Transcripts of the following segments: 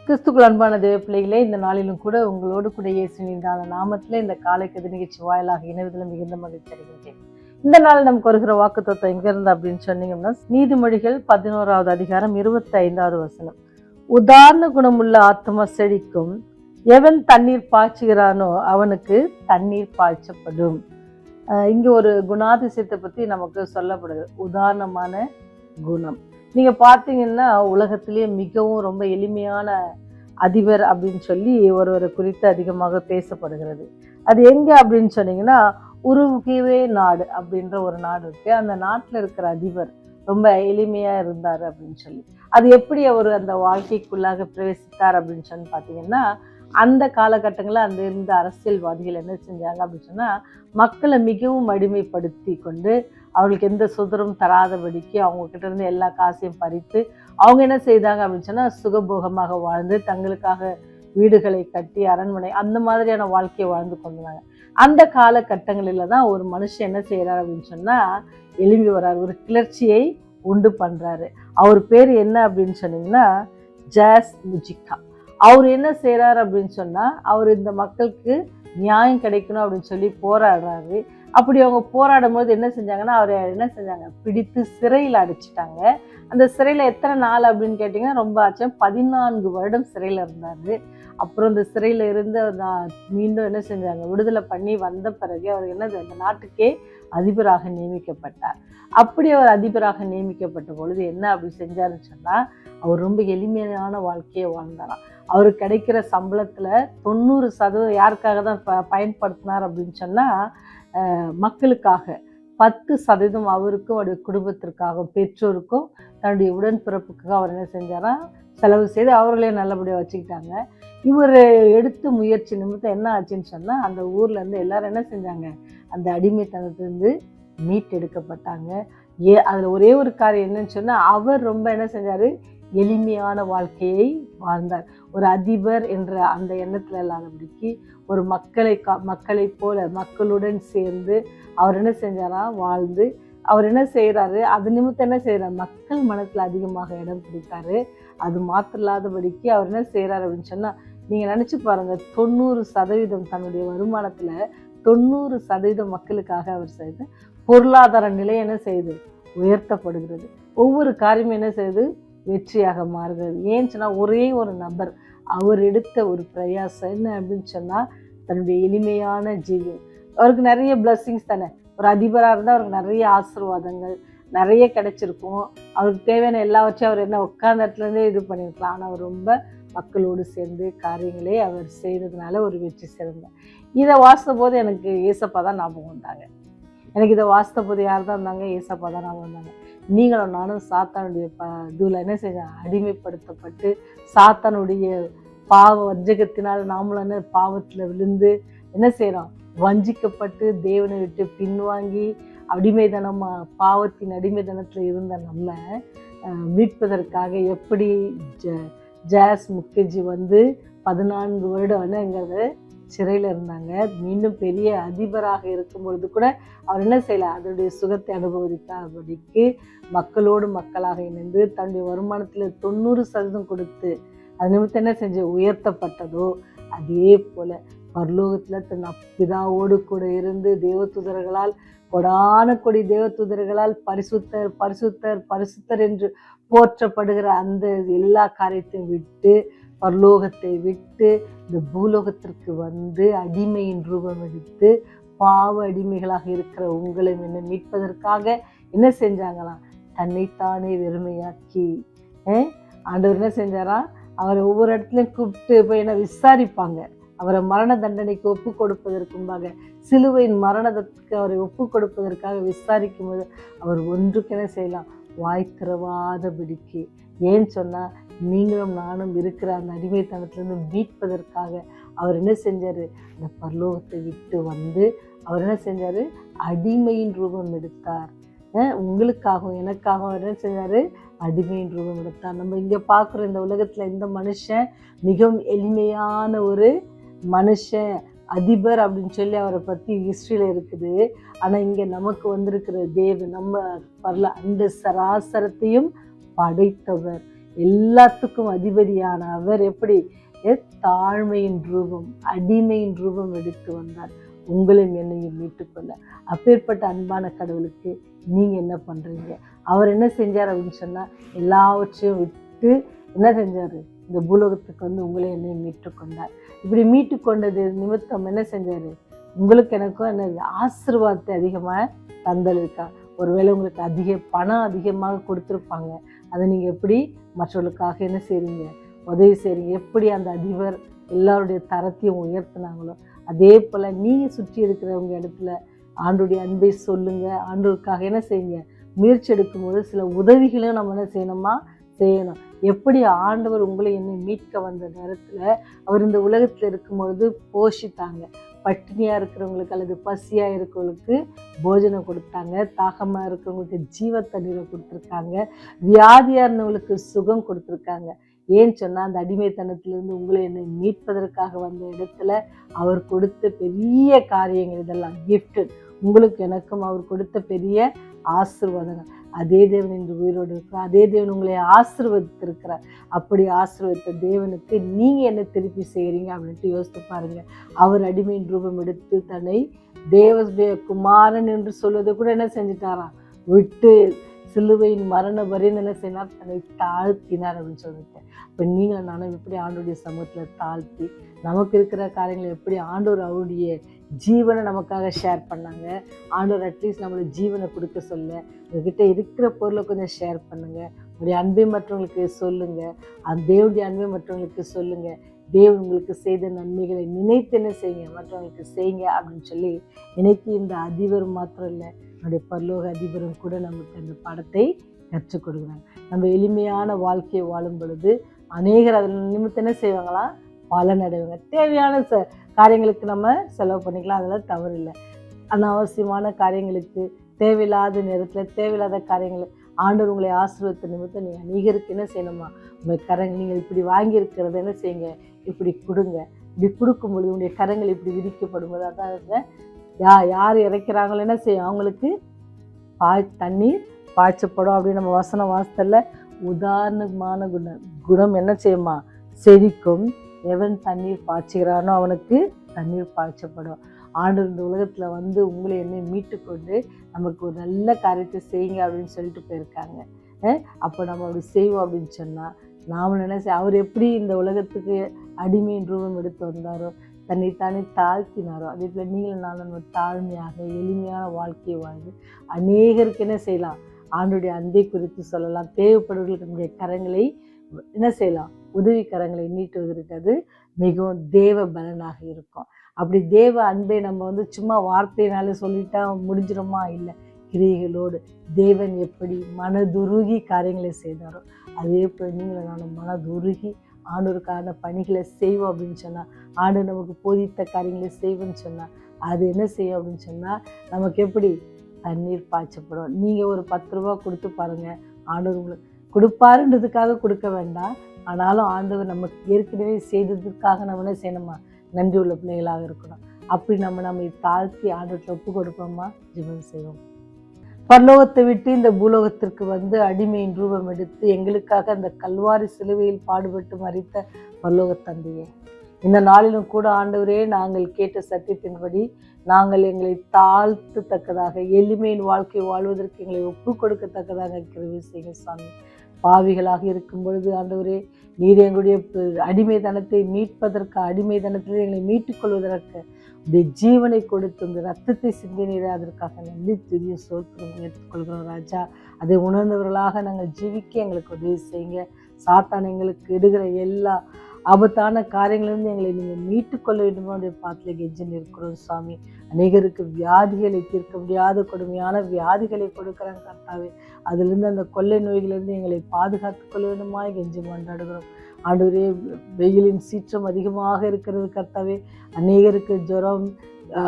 கிறிஸ்துக்குள் அன்பான தேவ பிள்ளைகளே, இந்த நாளிலும் கூட உங்களோடு கூட இயேசுவின் நாமத்தில் இந்த காலை கதிர் நிகழ்ச்சி வாயிலாக இணைவதில் மிகுந்த மகிழ்ச்சி அடைகின்றேன். இந்த நாள் நமக்கு வருகிற வாக்குத்தத்தம் எங்க இருந்து அப்படின்னு சொன்னீங்கன்னா, நீதிமொழிகள் 11வது அதிகாரம் 25வது வசனம். உதாரண குணமுள்ள ஆத்மா செழிக்கும், எவன் தண்ணீர் பாய்ச்சுகிறானோ அவனுக்கு தண்ணீர் பாய்ச்சப்படும். இங்க ஒரு குணாதிசயத்தை பத்தி நமக்கு சொல்லப்படுது. உதாரணமான குணம். நீங்க பாத்தீங்கன்னா உலகத்திலேயே மிகவும் ரொம்ப எளிமையான அதிபர் அப்படின்னு சொல்லி ஒருவரை குறித்து அதிகமாக பேசப்படுகிறது. அது எங்க அப்படின்னு சொன்னீங்கன்னா, உருகுவே நாடு அப்படின்ற ஒரு நாடு இருக்கு. அந்த நாட்டுல இருக்கிற அதிபர் ரொம்ப எளிமையா இருந்தாரு அப்படின்னு சொல்லி, அது எப்படி அவர் அந்த வாழ்க்கைக்குள்ளாக பிரவேசித்தார் அப்படின்னு சொல்லி பாத்தீங்கன்னா, அந்த காலகட்டங்களில் அந்த இருந்த அரசியல்வாதிகள் என்ன செஞ்சாங்க அப்படின்னு சொன்னா, மக்களை மிகவும் அடிமைப்படுத்தி கொண்டு அவங்களுக்கு எந்த சுதந்திரம் தராதபடிக்கு அவங்க கிட்ட இருந்து எல்லா காசையும் பறித்து அவங்க என்ன செய்தாங்க அப்படின்னு சொன்னா, சுகபோகமாக வாழ்ந்து தங்களுக்காக வீடுகளை கட்டி அரண்மனை அந்த மாதிரியான வாழ்க்கையை வாழ்ந்து கொண்டாங்க. அந்த காலகட்டங்களில தான் ஒரு மனுஷன் என்ன செய்யறாரு அப்படின்னு சொன்னா, எழும்பி வர்றாரு, ஒரு கிளர்ச்சியை உண்டு பண்றாரு. அவர் பேர் என்ன அப்படின்னு சொன்னீங்கன்னா, ஜாஸ் முஜிகா. அவர் என்ன செய்யறாரு அப்படின்னு சொன்னா, அவர் இந்த மக்களுக்கு நியாயம் கிடைக்கணும் அப்படின்னு சொல்லி போராடுறாரு. அப்படி அவங்க போராடும் போது என்ன செஞ்சாங்கன்னா, அவரை என்ன செஞ்சாங்க, பிடித்து சிறையில் அடைச்சிட்டாங்க. அந்த சிறையில எத்தனை நாள் அப்படின்னு கேட்டீங்கன்னா, ரொம்ப ஆச்சு, 14 வருடம் சிறையில இருந்தாரு. அப்புறம் இந்த சிறையில இருந்து மீண்டும் என்ன செஞ்சாங்க, விடுதலை பண்ணி வந்த பிறகு அவர் என்ன, அந்த நாட்டுக்கே அதிபராக நியமிக்கப்பட்டார். அப்படி அவர் அதிபராக நியமிக்கப்பட்ட பொழுது என்ன அப்படி செஞ்சாருன்னு சொன்னா, அவர் ரொம்ப எளிமையான வாழ்க்கையை வாழ்ந்தாராம். அவருக்கு கிடைக்கிற சம்பளத்துல 90% யாருக்காக தான் பயன்படுத்தினார் அப்படின்னு சொன்னா, மக்களுக்காக. 10% அவருக்கும் அவருடைய குடும்பத்திற்காகவும் பெற்றோருக்கும் தன்னுடைய உடன்பிறப்புக்காக அவர் என்ன செஞ்சாரா, செலவு செய்து அவர்களே நல்லபடியாக வச்சுக்கிட்டாங்க. இவர் எடுத்த முயற்சி நிமித்தம் என்ன ஆச்சுன்னு சொன்னா, அந்த ஊர்ல இருந்து எல்லாரும் என்ன செஞ்சாங்க, அந்த அடிமைத்தனத்திலிருந்து மீட்டெடுக்கப்பட்டாங்க. அதுல ஒரே ஒரு காரியம் என்னன்னு சொன்னா, அவர் ரொம்ப என்ன செஞ்சாரு, எளிமையான வாழ்க்கையை வாழ்ந்தார். ஒரு அதிபர் என்ற அந்த எண்ணத்துல இல்லாதபடிக்கு ஒரு மக்களை போல மக்களுடன் சேர்ந்து அவர் என்ன செஞ்சாரா, வாழ்ந்து அவர் என்ன செய்யறாரு, அது நிமித்தம் என்ன செய்யறாரு, மக்கள் மனத்துல அதிகமாக இடம் பிடித்தாரு. அது மாத்திரம் இல்லாதபடிக்கு அவர் என்ன செய்யறாரு அப்படின்னு சொன்னா, நீங்க நினைச்சு பாருங்க, 90% தன்னுடைய வருமானத்துல 90% மக்களுக்காக அவர் செய்து பொருளாதார நிலை என்ன செய்யுது, உயர்த்தப்படுகிறது. ஒவ்வொரு காரியமும் என்ன செய்யுது, வெற்றியாக மாறுகிறது. ஏன்னு சொன்னா, ஒரே ஒரு நபர் அவர் எடுத்த ஒரு பிரயாசம் என்ன அப்படின்னு சொன்னா, தன்னுடைய எளிமையான ஜீவியம். அவருக்கு நிறைய பிளஸ்ஸிங்ஸ் தானே, ஒரு அதிபராக இருந்தால் அவருக்கு நிறைய ஆசீர்வாதங்கள் நிறைய கிடைச்சிருக்கும். அவருக்கு தேவையான எல்லாவற்றையும் அவர் என்ன உட்கார்ந்த இடத்துலேருந்தே இது பண்ணியிருக்கலாம். ஆனால் அவர் ரொம்ப மக்களோடு சேர்ந்து காரியங்களே அவர் செய்ததுனால ஒரு வெற்றி சிறந்தார். இதை வாசித்த போது எனக்கு ஏசப்பா தான் ஞாபகம் வந்தாங்க. எனக்கு இதை வாசித்த போது யார் தான் இருந்தாங்க, ஏசப்பா தான் ஞாபகம் வந்தாங்க. நீங்களும் நானும் சாத்தானுடைய இதுல என்ன செஞ்சோம், அடிமைப்படுத்தப்பட்டு சாத்தானுடைய பாவ வஞ்சகத்தினால் நாமளும் என்ன பாவத்துல விழுந்து என்ன செய்யறோம், வஞ்சிக்கப்பட்டு தேவனை விட்டு பின்வாங்கி அடிமைதனமா பாவத்தின் அடிமைதனத்துல இருந்த நம்ம மீட்பதற்காக எப்படி ஜாஸ் முகர்ஜி வந்து 14 வருடம் என்னங்கிறது சிறையில் இருந்தாங்க. மீண்டும் பெரிய அதிபராக இருக்கும் பொழுது கூட அவர் என்ன செய்யல, அதனுடைய சுகத்தை அனுபவிக்காதபடிக்கு மக்களோடு மக்களாக இணைந்து தன்னுடைய வருமானத்தில் 90% கொடுத்து அது நிமித்தம் என்ன செஞ்சு உயர்த்தப்பட்டதோ, அதே போல பரலோகத்துல தன் பிதாவோடு கூட இருந்து தேவதூதர்களால் கொடான கொடி தேவதூதர்களால் பரிசுத்தர் பரிசுத்தர் பரிசுத்தர் என்று போற்றப்படுகிற அந்த எல்லா காரியத்தையும் விட்டு, பரலோகத்தை விட்டு இந்த பூலோகத்திற்கு வந்து அடிமையின் ரூபம் எடுத்து பாவ அடிமைகளாக இருக்கிற உங்களை என்ன மீட்பதற்காக என்ன செஞ்சாங்களாம், தன்னைத்தானே வெறுமையாக்கி ஆண்டவர் என்ன செஞ்சாரா, அவரை ஒவ்வொரு இடத்துலையும் கூப்பிட்டு போய் என்ன விசாரிப்பாங்க. அவரை மரண தண்டனைக்கு ஒப்பு கொடுப்பதற்கும்பாக, சிலுவையின் மரணத்துக்கு அவரை ஒப்பு கொடுப்பதற்காக விசாரிக்கும் போது அவர் ஒன்றுக்கு என்ன செய்யலாம், வாய் திறவாதபடிக்கு. ஏன்னு சொன்னா, நீங்களும் நானும் இருக்கிற அந்த அடிமைத்தனத்திலிருந்து மீட்பதற்காக அவர் என்ன செஞ்சாரு, அந்த பரலோகத்தை விட்டு வந்து அவர் என்ன செஞ்சாரு, அடிமையின் ரூபம் எடுத்தார். உங்களுக்காகவும் எனக்காகவும் என்ன செஞ்சாரு, அடிமையின் ரூபம் எடுத்தார். நம்ம இங்க பார்க்குற இந்த உலகத்துல இந்த மனுஷன் மிகவும் எளிமையான ஒரு மனுஷன், அதிபர் அப்படின்னு சொல்லி அவரை பத்தி ஹிஸ்டரியில இருக்குது. ஆனா இங்க நமக்கு வந்திருக்கிற தேவன், நம்ம அந்த சராசரத்தையும் படைத்தவர். எல்லாத்துக்கும் அதிபதியான அவர் எப்படி தாழ்மையின் ரூபம், அடிமையின் ரூபம் எடுத்து வந்தார் உங்களையும் என்னையும் மீட்டுக்கொள்ள. அப்பேற்பட்ட அன்பான கடவுளுக்கு நீங்க என்ன பண்றீங்க? அவர் என்ன செஞ்சார் அப்படின்னு சொன்னா, எல்லாவற்றையும் விட்டு என்ன செஞ்சாரு? இந்த பூலோகத்துக்கு வந்து உங்களை என்னையும் மீட்டுக்கொண்டார். இப்படி மீட்டுக்கொண்டது நிமித்தம் என்ன செஞ்சாரு? உங்களுக்கு எனக்கும் என்ன ஆசீர்வாதத்தை அதிகமாக தந்தளிருக்கா. ஒருவேளை உங்களுக்கு பணம் அதிகமாக கொடுத்துருப்பாங்க. அதை நீங்கள் எப்படி மற்றவர்களுக்காக என்ன செய்றீங்க? உதவி செய்றீங்க. எப்படி அந்த அதிபர் எல்லாருடைய தரத்தையும் உயர்த்தினாங்களோ அதே போல் நீங்கள் சுற்றி இருக்கிறவங்க இடத்துல ஆண்டோடைய அன்பை சொல்லுங்க. ஆண்டோருக்காக என்ன செய்யுங்க? முயற்சி எடுக்கும்போது சில உதவிகளையும் நம்ம என்ன செய்யணும். எப்படி ஆண்டவர் உங்களை என்னை மீட்க வந்த நேரத்தில் அவர் இந்த உலகத்தில் இருக்கும்பொழுது போஷித்தாங்க. பட்டினியாக இருக்கிறவங்களுக்கு அல்லது பசியாக இருக்கிறவங்களுக்கு போஜனம் கொடுத்தாங்க. தாகமாக இருக்கிறவங்களுக்கு ஜீவ தண்ணீரை கொடுத்துருக்காங்க. வியாதியாக இருந்தவங்களுக்கு சுகம் கொடுத்துருக்காங்க. ஏன்னு சொன்னால் அந்த அடிமைத்தனத்திலிருந்து உங்களை என்னை மீட்பதற்காக வந்த இடத்துல அவர் கொடுத்த பெரிய காரியங்கள் இதெல்லாம் கிஃப்ட். உங்களுக்கு எனக்கும் அவர் கொடுத்த பெரிய ஆசீர்வாதங்கள். அதே தேவன் இன்று உயிரோடு இருக்கிறார். அதே தேவன் உங்களை ஆசீர்வதித்திருக்கிறார். அப்படி ஆசீர்வதித்த தேவனுக்கு நீங்க என்ன திருப்பி செய்கிறீங்க அப்படின்ட்டு யோசித்து பாருங்க. அவர் அடிமையின் ரூபம் எடுத்து தன்னை தேவனுடைய குமாரன் என்று சொல்வதை கூட என்ன செஞ்சிட்டாராம்? விட்டு சிலுவையின் மரண வரையும் என்ன செய்யினார்? தன்னை தாழ்த்தினார் அப்படின்னு சொல்லிட்டு. இப்போ நீங்கள் நானும் எப்படி ஆண்டோடைய சமூகத்தில் தாழ்த்தி நமக்கு இருக்கிற காரியங்களை எப்படி ஆண்டவர் அவருடைய ஜீவனை நமக்காக ஷேர் பண்ணாங்க. ஆண்டவர் அட்லீஸ்ட் நம்மளுடைய ஜீவனை கொடுக்க சொல்ல உங்ககிட்ட இருக்கிற பொருளை கொஞ்சம் ஷேர் பண்ணுங்க. உங்களுடைய அன்பை மற்றவங்களுக்கு சொல்லுங்க. அந்த தேவனுடைய அன்பை மற்றவங்களுக்கு சொல்லுங்க. தேவன் உங்களுக்கு செய்த நன்மைகளை நினைத்து என்ன செய்யுங்க? மற்றவங்களுக்கு செய்யுங்க அப்படின்னு சொல்லி இன்னைக்கு இந்த அதிபர் மாத்திரம் இல்லை, என்னுடைய பரலோக அதிபரும் கூட நமக்கு அந்த பாடத்தை கற்றுக் கொடுக்குறாங்க. நம்ம எளிமையான வாழ்க்கையை வாழும் பொழுது அநேகர் அதில் நிமித்தம் என்ன செய்வாங்களாம்? பலன் அடைவாங்க. தேவையான காரியங்களுக்கு நம்ம செலவு பண்ணிக்கலாம், அதெல்லாம் தவறு இல்லை. அனாவசியமான காரியங்களுக்கு தேவையில்லாத நேரத்தில் தேவையில்லாத காரியங்கள் ஆண்டவர் உங்களை ஆசீர்வாதத்தை நிமித்தம் நீங்கள் அநேகருக்கு என்ன செய்யணுமா? உங்கள் கரங்கள் நீங்கள் இப்படி வாங்கியிருக்கிறத என்ன செய்யுங்க? இப்படி கொடுங்க. இப்படி கொடுக்கும்பொழுது உங்களுடைய கரங்கள் இப்படி விதிக்கப்படும் போது அதான் யார் இறைக்கிறாங்களோ என்ன செய்யும்? அவங்களுக்கு தண்ணீர் பாய்ச்சப்படும் அப்படின்னு நம்ம வசனம் வாசத்தில் உதாரணமான குணம் என்ன செய்யுமா? செழிக்கும். எவன் தண்ணீர் பாய்ச்சுகிறானோ அவனுக்கு தண்ணீர் பாய்ச்சப்படும். ஆண்டவர் இந்த உலகத்தில் வந்து உங்களை என்னை மீட்டுக்கொண்டு நமக்கு ஒரு நல்ல காரியத்தை செய்யுங்க அப்படின்னு சொல்லிட்டு போயிருக்காங்க. அப்போ நம்ம அப்படி செய்வோம் அப்படின்னு சொன்னால் நாம் என்ன அவர் எப்படி இந்த உலகத்துக்கு அடிமையின் ரூபம் எடுத்து வந்தாரோ, தன்னைத்தானே தாழ்த்தினாரோ, அதே போல் நீங்களும் நானும் தாழ்மையாக எளிமையான வாழ்க்கையை வாழ்ந்து அநேகருக்கு என்ன செய்யலாம்? ஆண்டுடைய அன்பை குறித்து சொல்லலாம். தேவைப்படுவர்களுக்கு நம்முடைய கரங்களை என்ன செய்யலாம்? உதவி கரங்களை நீட்டுவதற்கு அது மிகவும் தேவ பலனாக இருக்கும். அப்படி தேவ அன்பை நம்ம வந்து சும்மா வார்த்தையினால சொல்லிட்டா முடிஞ்சிடுமா? இல்லை, கிரியைகளோடு தேவன் எப்படி மனதுருகி காரியங்களை செய்தாரோ அதே போல் நீங்களும் நானும் மனதுருகி ஆண்டவருக்கான பணிகளை செய்வோம் அப்படின்னு சொன்னால், ஆண்டவர் நமக்கு போதித்த காரியங்களை செய்வோம்னு சொன்னால் அது என்ன செய்யும் அப்படின்னு சொன்னால் நமக்கு எப்படி தண்ணீர் பாய்ச்சப்படும். நீங்கள் ஒரு 10 ரூபா கொடுத்து பாருங்கள், ஆண்டவர் உங்களுக்கு கொடுப்பாருன்றதுக்காக கொடுக்க வேண்டாம். ஆனாலும் ஆண்டவர் நமக்கு ஏற்கனவே செய்ததுக்காக நம்ம என்ன செய்யணுமா? நன்றி உள்ள பிள்ளைகளாக இருக்கணும். அப்படி நம்மை தாழ்த்தி ஆண்டவர்கிட்ட ஒப்பு கொடுப்போமா? ஜெபம் செய்வோம். பரலோகத்தை விட்டு இந்த பூலோகத்திற்கு வந்து அடிமையின் ரூபம் எடுத்து எங்களுக்காக அந்த கல்வாரி சிலுவையில் பாடுபட்டு மரித்த பரலோக தந்தையே, இந்த நாளிலும் கூட ஆண்டவரே, நாங்கள் கேட்ட சத்தியத்தின்படி நாங்கள் எங்களை தாழ்த்தத்தக்கதாக எளிமையின் வாழ்க்கை வாழ்வதற்கு எங்களை ஒப்பு கொடுக்கத்தக்கதாக கிருபை செய்யுங்க சாமி. பாவிகளாக இருக்கும் பொழுது ஆண்டவரே, நீர் எங்களுடைய அடிமைத்தனத்தை மீட்பதற்கு, அடிமைத்தனத்தில் எங்களை மீட்டுக்கொள்வதற்கு உடைய ஜீவனை கொடுத்து உங்கள் ரத்தத்தை சிந்தினீரே, அதற்காக நன்றி துதிய சோத்திரம் எடுத்துக்கொள்கிறோம் ராஜா. அதை உணர்ந்தவர்களாக நாங்கள் ஜீவிக்க எங்களுக்கு உதவி செய்யுங்க. சாத்தான் எங்களுக்கு இடுகிற எல்லா ஆபத்தான காரியங்களிலிருந்து எங்களை நீங்கள் மீட்டுக்கொள்ள வேண்டுமோ அப்படி பாத்துல கெஞ்சி இருக்கிறோம் சுவாமி. அநேகருக்கு வியாதிகளை தீர்க்க முடியாத கொடுமையான வியாதிகளை கொடுக்குறாங்க கர்த்தாவே. அதிலிருந்து அந்த கொள்ளை நோய்களிலிருந்து எங்களை பாதுகாத்து கொள்ள வேண்டுமா கெஞ்சி கொண்டாடுகிறோம். ஆண்டவரே, வெயிலின் சீற்றம் அதிகமாக இருக்கிறது கர்த்தாவே. அநேகருக்கு ஜுரம்,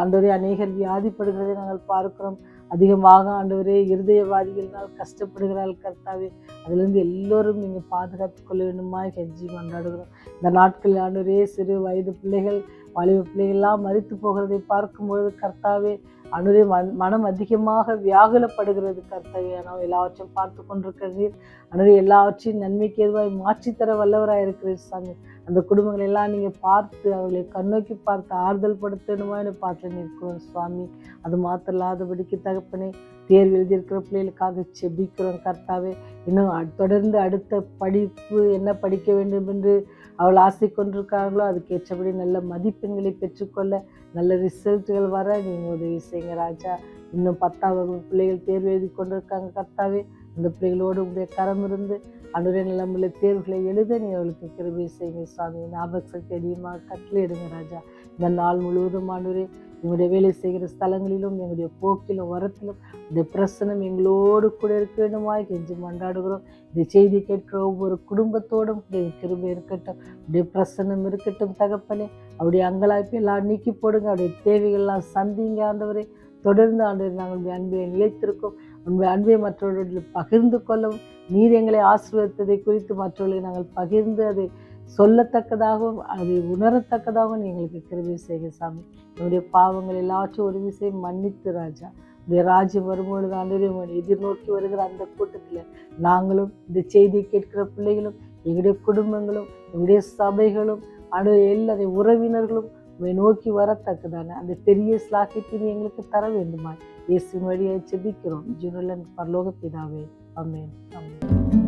ஆண்டவரே, அநேகர் வியாதிப்படுகிறதை நாங்கள் பார்க்கிறோம். அதிகமாக ஆண்டவரே, இருதயவாதிகளினால் கஷ்டப்படுகிறாள் கர்த்தாவே. அதிலிருந்து எல்லோரும் நீங்கள் பாதுகாத்து கொள்ள வேண்டுமா கெஞ்சி கொண்டாடுகிறோம். இந்த நாட்களில் ஆண்டவரே, சிறு வயது பிள்ளைகள், வாலிப பிள்ளைகள்லாம் மரித்து போகிறதை பார்க்கும்பொழுது கர்த்தாவே, அனுரை மனம் அதிகமாக வியாகுலப்படுகிறது கர்த்தாவே. ஆனால் எல்லாவற்றையும் பார்த்து கொண்டிருக்கிறீர். அனுரை எல்லாவற்றையும் நன்மைக்கு எதுவாய் மாற்றித்தர வல்லவராக இருக்கிறீர் சாமி. அந்த குடும்பங்கள் எல்லாம் நீங்கள் பார்த்து அவர்களை கண்ணோக்கி பார்த்து ஆறுதல் படுத்தணுமான்னு பார்த்து நிற்கிறோம் சுவாமி. அது மாத்திரம் இல்லாதபடிக்கு தகப்பனே, தேர்வு எழுதியிருக்கிற பிள்ளைகளுக்காக செபிக்கிறோம் கர்த்தாவே. இன்னும் தொடர்ந்து அடுத்த படிப்பு என்ன படிக்க வேண்டும் என்று அவள் ஆசை கொண்டிருக்காங்களோ அதுக்கேற்றபடி நல்ல மதிப்பெண்களை பெற்றுக்கொள்ள, நல்ல ரிசல்ட்டுகள் வர நீங்கள் உதவி செய்யுங்க ராஜா. இன்னும் 10ஆம் வகுப்பு பிள்ளைகள் தேர்வு எழுதி கொண்டிருக்காங்க கர்த்தாவே. அந்த பிள்ளைகளோடு உங்களுடைய கரம் இருந்து அன்றைய நிலைமையில தேர்வுகளை எழுத நீ அவளுக்கு கிருபை செய்யுங்க சாமி. ஞாபக சக்தி அதிகமாக கட்டளையிடுங்க ராஜா. இந்த நாள் முழுவதும் ஆண்டவரே, எங்களுடைய வேலை செய்கிற ஸ்தலங்களிலும் எங்களுடைய போக்கிலும் வரத்திலும் இந்த பிரசனம் எங்களோடு கூட இருக்க வேண்டுமாய் கெஞ்சி மன்றாடுகிறோம். இந்த செய்தி கேட்கிற ஒவ்வொரு குடும்பத்தோடும் கிருபை இருக்கட்டும், அப்படியே பிரசனம் இருக்கட்டும் தகப்பனே. அவருடைய அங்கலாய்ப்பு எல்லாம் நீக்கி போடுங்க. அவருடைய தேவைகள்லாம் சந்திங்க ஆண்டவரே. தொடர்ந்து ஆண்டவரே, நாங்கள் அன்பை நிலைத்திருக்கோம். உங்களுடைய அன்பை மற்றவர்களில் பகிர்ந்து கொள்ளவும், நீர் எங்களை ஆசீர்வதித்ததை குறித்து மற்றவர்களை நாங்கள் பகிர்ந்து அதை சொல்லத்தக்கதாகவும் அதை உணரத்தக்கதாகவும் எங்களுக்கு கிருபை செய்க சாமி. என்னுடைய பாவங்கள் எல்லாவற்றையும் ஒரு விஷயம் மன்னித்து ராஜா. உடைய ராஜ்யம் வரும்பொழுது ஆண்டவரே, எதிர்நோக்கி வருகிற அந்த கூட்டத்தில் நாங்களும் இந்த செய்தியை கேட்கிற பிள்ளைகளும் எங்களுடைய குடும்பங்களும் எங்களுடைய சபைகளும் ஆண்டவரே எல்லாருடைய உறவினர்களும் உங்களை நோக்கி வரத்தக்கதான அந்த பெரிய ஸ்லாக்கியத்தை எங்களுக்கு தர வேண்டுமா? இயேசு வழியை ஜெபிக்கிறோம் ஜீவனுள்ள பரலோக பிதாவே. ஆமென். ஆமென்.